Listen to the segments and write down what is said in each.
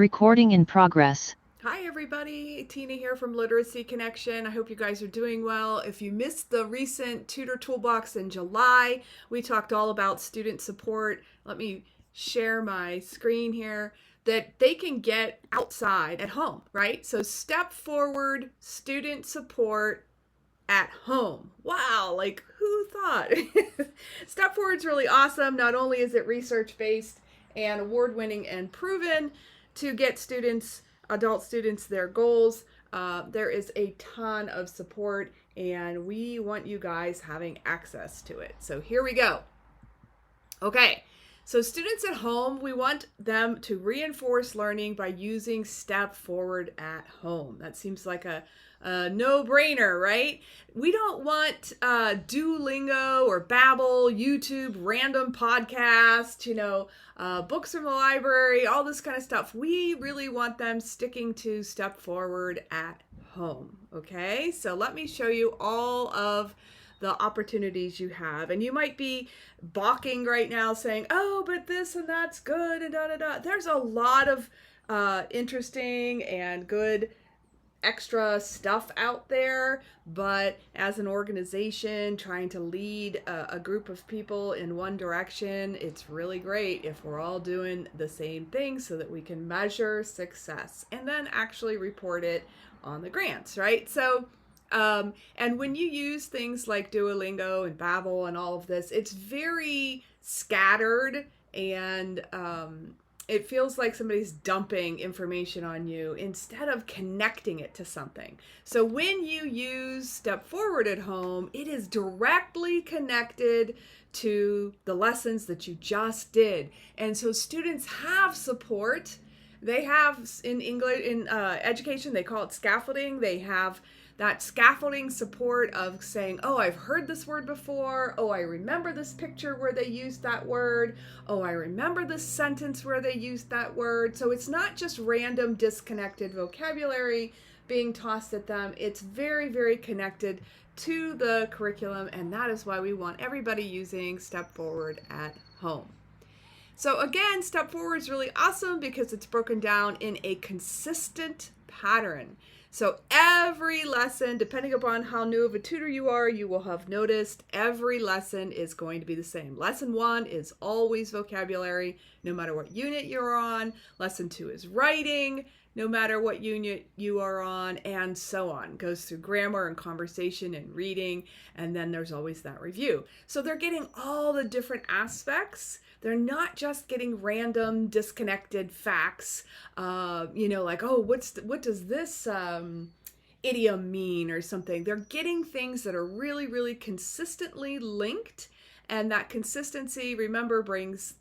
Recording in progress. Hi everybody, Tina here from Literacy Connection. I hope you guys are doing well. If you missed the recent Tutor Toolbox in July, we talked all about student support. Let me share my screen here that they can get outside at home, right? So step forward student support at home. Wow, like who thought? Step Forward's really awesome. Not only is it research-based and award-winning and proven to get adult students their goals, there is a ton of support and we want you guys having access to it. So here we go. Okay, so students at home, we want them to reinforce learning by using Step Forward at home. That seems like a no-brainer, right? We don't want Duolingo or Babbel, YouTube, random podcasts, books from the library, all this kind of stuff. We really want them sticking to Step Forward at home, okay? So let me show you all of the opportunities you have. And you might be balking right now saying, oh, but this and that's good and da-da-da. There's a lot of interesting and good extra stuff out there, but as an organization trying to lead a group of people in one direction, it's really great if we're all doing the same thing so that we can measure success and then actually report it on the grants, right? So and when you use things like Duolingo and Babbel and all of this, it's very scattered and it feels like somebody's dumping information on you instead of connecting it to something. So when you use Step Forward at home, it is directly connected to the lessons that you just did. And so students have support. They have in English, in education, they call it scaffolding. They have that scaffolding support of saying, oh, I've heard this word before. Oh, I remember this picture where they used that word. Oh, I remember this sentence where they used that word. So it's not just random disconnected vocabulary being tossed at them. It's very, very connected to the curriculum. And that is why we want everybody using Step Forward at home. So again, Step Forward is really awesome because it's broken down in a consistent pattern. So every lesson, depending upon how new of a tutor you are, you will have noticed every lesson is going to be the same. Lesson 1 is always vocabulary, no matter what unit you're on. Lesson 2 is writing, no matter what unit you are on, and so on. It goes through grammar and conversation and reading, and then there's always that review. So they're getting all the different aspects. They're not just getting random disconnected facts, like, oh, what does this idiom mean or something. They're getting things that are really, really consistently linked, and that consistency, remember, brings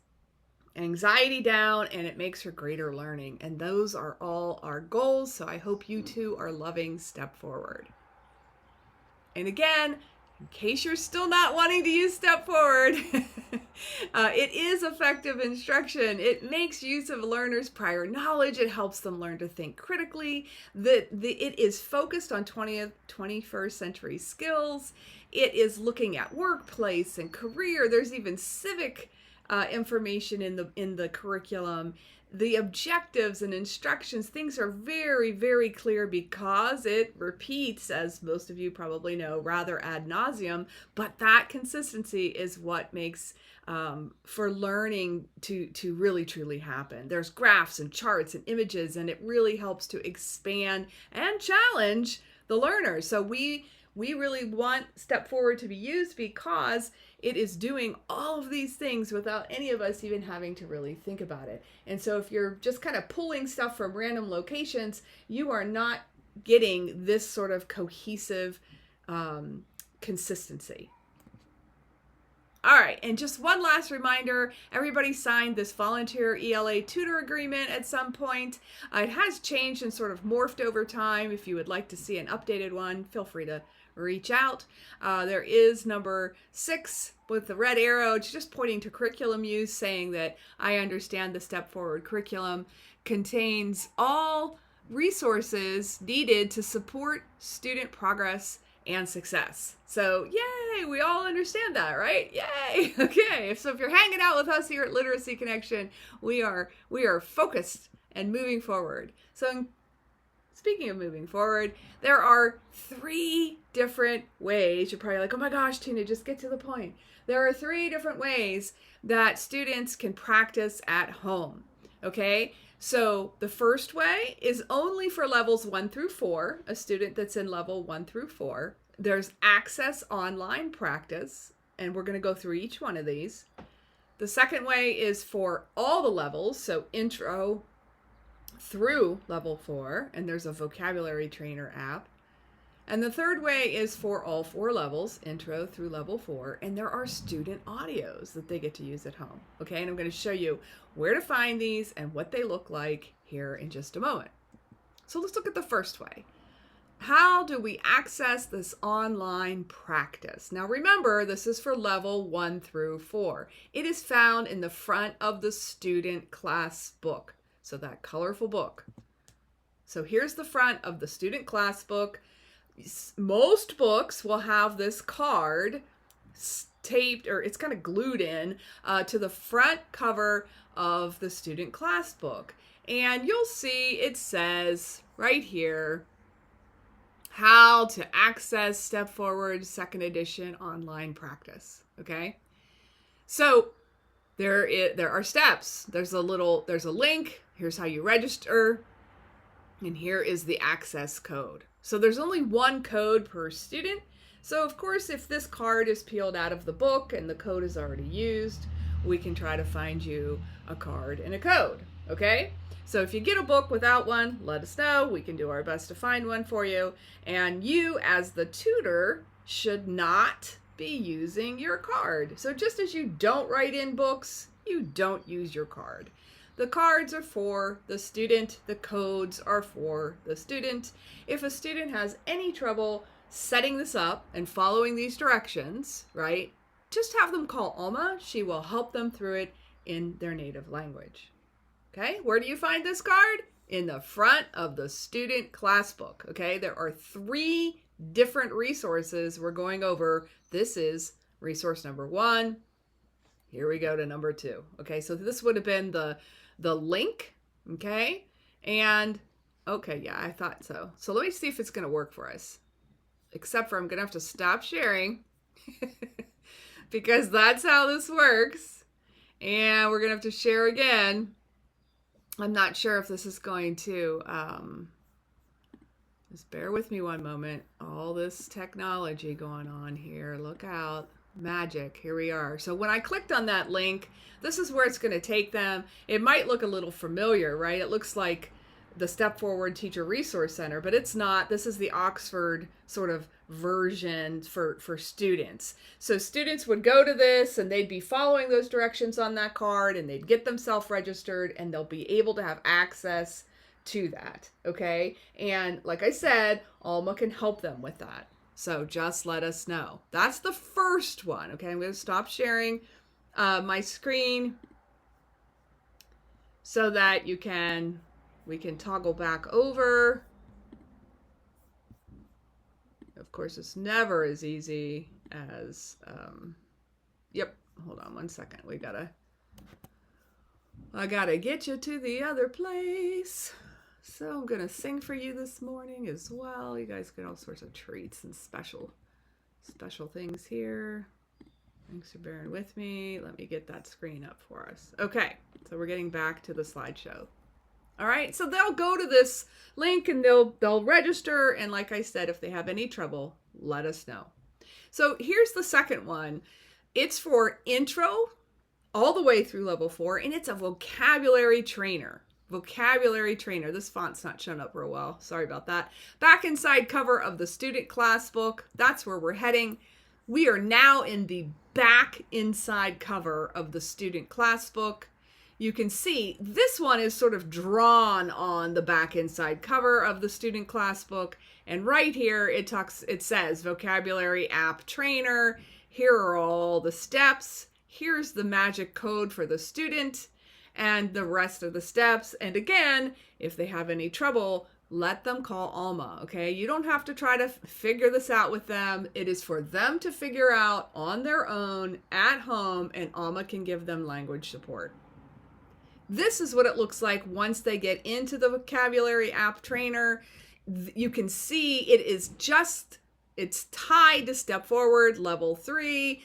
anxiety down and it makes for greater learning. And those are all our goals. So I hope you too are loving Step Forward. And again, in case you're still not wanting to use Step Forward, it is effective instruction. It makes use of learners' prior knowledge. It helps them learn to think critically. It is focused on 21st century skills. It is looking at workplace and career. There's even civic information in the curriculum. The objectives and instructions, things are very, very clear because it repeats, as most of you probably know, rather ad nauseum, but that consistency is what makes for learning to really, truly happen. There's graphs and charts and images, and it really helps to expand and challenge the learner. So we really want Step Forward to be used because it is doing all of these things without any of us even having to really think about it. And so if you're just kind of pulling stuff from random locations, you are not getting this sort of cohesive consistency. All right, and just one last reminder, everybody signed this volunteer ELA tutor agreement at some point. It has changed and sort of morphed over time. If you would like to see an updated one, feel free to reach out. There is number 6 with the red arrow. It's just pointing to curriculum use, saying that I understand the Step Forward curriculum contains all resources needed to support student progress and success. So yay, we all understand that, right? Yay. Okay, so if you're hanging out with us here at Literacy Connection, we are focused and moving forward. So speaking of moving forward, there are 3 different ways. You're probably like, oh my gosh, Tina, just get to the point. There are 3 different ways that students can practice at home. Okay, so the first way is only for levels 1 through 4, a student that's in level 1 through 4. There's Access Online Practice, and we're going to go through each one of these. The second way is for all the levels, so intro through level 4, and there's a vocabulary trainer app. And the third way is for all 4 levels, intro through level 4, and there are student audios that they get to use at home. Okay, and I'm going to show you where to find these and what they look like here in just a moment. So let's look at the first way. How do we access this online practice? Now remember, this is for level 1 through 4. It is found in the front of the student class book. So that colorful book. So here's the front of the student class book. Most books will have this card taped, or it's kind of glued in to the front cover of the student class book. And you'll see it says right here, how to access Step Forward 2nd edition online practice. Okay, so there are steps. There's a link. Here's how you register, and here is the access code. So there's only 1 code per student. So of course, if this card is peeled out of the book and the code is already used, we can try to find you a card and a code. Okay, so if you get a book without one, let us know. We can do our best to find one for you. And you, as the tutor, should not be using your card. So just as you don't write in books, you don't use your card. The cards are for the student. The codes are for the student. If a student has any trouble setting this up and following these directions, right, just have them call Alma. She will help them through it in their native language. Okay, where do you find this card? In the front of the student class book. Okay, there are 3 different resources we're going over. This is resource number 1. Here we go to number 2. Okay, so this would have been the link. Okay, and okay, yeah, I thought so. So let me see if it's going to work for us. Except for I'm going to have to stop sharing because that's how this works. And we're going to have to share again. I'm not sure if this is going to, just bear with me one moment. All this technology going on here. Look out. Magic. Here we are. So when I clicked on that link, this is where it's going to take them. It might look a little familiar, right? It looks like the Step Forward Teacher Resource Center, but it's not. This is the Oxford sort of version for students. So students would go to this and they'd be following those directions on that card and they'd get themselves registered and they'll be able to have access to that. Okay. And like I said, Alma can help them with that. So just let us know. That's the first one. Okay. I'm going to stop sharing my screen so that we can toggle back over. Of course, it's never as easy as, yep, hold on one second. I gotta get you to the other place. So I'm gonna sing for you this morning as well. You guys get all sorts of treats and special things here. Thanks for bearing with me. Let me get that screen up for us. Okay, so we're getting back to the slideshow. All right, so they'll go to this link and they'll register. And like I said, if they have any trouble, let us know. So here's the second one. It's for intro all the way through level 4, and it's a vocabulary trainer. Vocabulary trainer. This font's not showing up real well. Sorry about that. Back inside cover of the student class book. That's where we're heading. We are now in the back inside cover of the student class book. You can see this one is sort of drawn on the back inside cover of the student class book. And right here, it says vocabulary app trainer. Here are all the steps. Here's the magic code for the student and the rest of the steps. And again, if they have any trouble, let them call Alma, okay? You don't have to try to figure this out with them. It is for them to figure out on their own at home, and Alma can give them language support. This is what it looks like once they get into the vocabulary app trainer. You can see it is just, it's tied to Step Forward Level 3.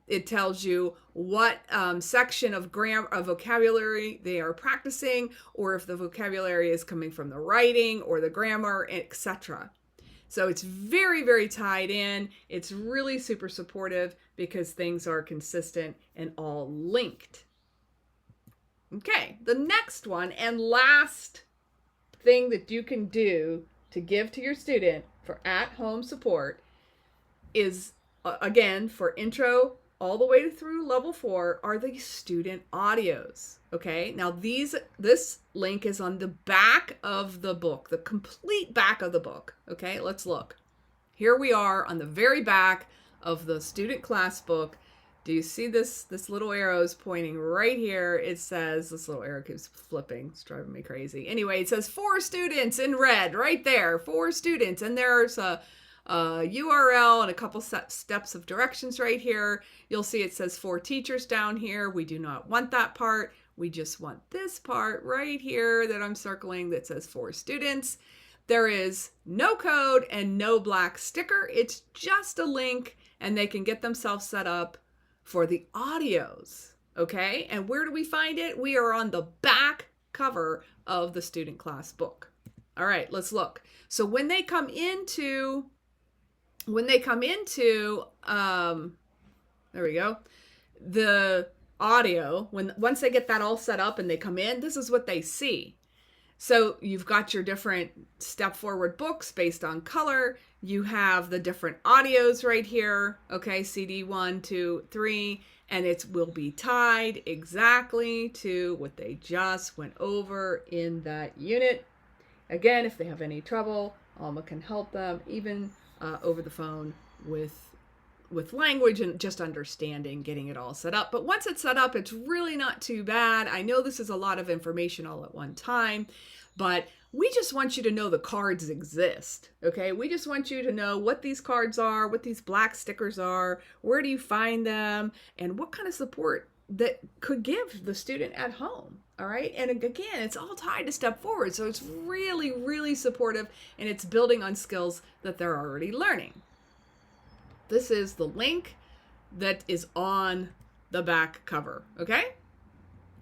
It tells you what section of vocabulary they are practicing, or if the vocabulary is coming from the writing or the grammar, etc. So it's very, very tied in. It's really super supportive because things are consistent and all linked. Okay, the next one and last thing that you can do to give to your student for at-home support is, again, for intro all the way through level 4 are the student audios. Okay, now this link is on the back of the book, the complete back of the book. Okay, let's look. Here we are on the very back of the student class book. Do you see this little arrow is pointing right here? It says, this little arrow keeps flipping. It's driving me crazy. Anyway, it says 4 students in red right there. 4 students. And there's a URL and a couple steps of directions right here. You'll see it says 4 teachers down here. We do not want that part. We just want this part right here that I'm circling that says 4 students. There is no code and no black sticker. It's just a link and they can get themselves set up for the audios. Okay, and where do we find it? We are on the back cover of the student class book. All right, let's look. So when they come into there we go, the audio, once they get that all set up and they come in, this is what they see. So you've got your different Step Forward books based on color. You have the different audios right here. Okay, CD 1, 2, 3, and it will be tied exactly to what they just went over in that unit. Again, if they have any trouble, Alma can help them, even over the phone with language and just understanding, getting it all set up. But once it's set up, it's really not too bad. I know this is a lot of information all at one time, but we just want you to know the cards exist, okay? We just want you to know what these cards are, what these black stickers are, where do you find them, and what kind of support that could give the student at home, all right? And again, it's all tied to Step Forward, so it's really, really supportive, and it's building on skills that they're already learning. This is the link that is on the back cover, okay?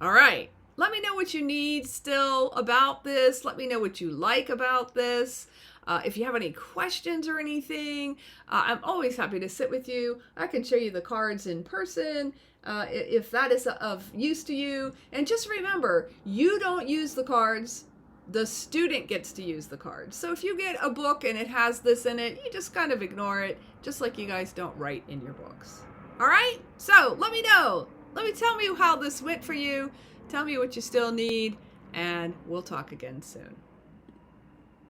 All right. Let me know what you need still about this. Let me know what you like about this. If you have any questions or anything, I'm always happy to sit with you. I can show you the cards in person if that is of use to you. And just remember, you don't use the cards. The student gets to use the cards. So if you get a book and it has this in it, you just kind of ignore it, just like you guys don't write in your books. All right? So let me know. Tell me how this went for you. Tell me what you still need, and we'll talk again soon.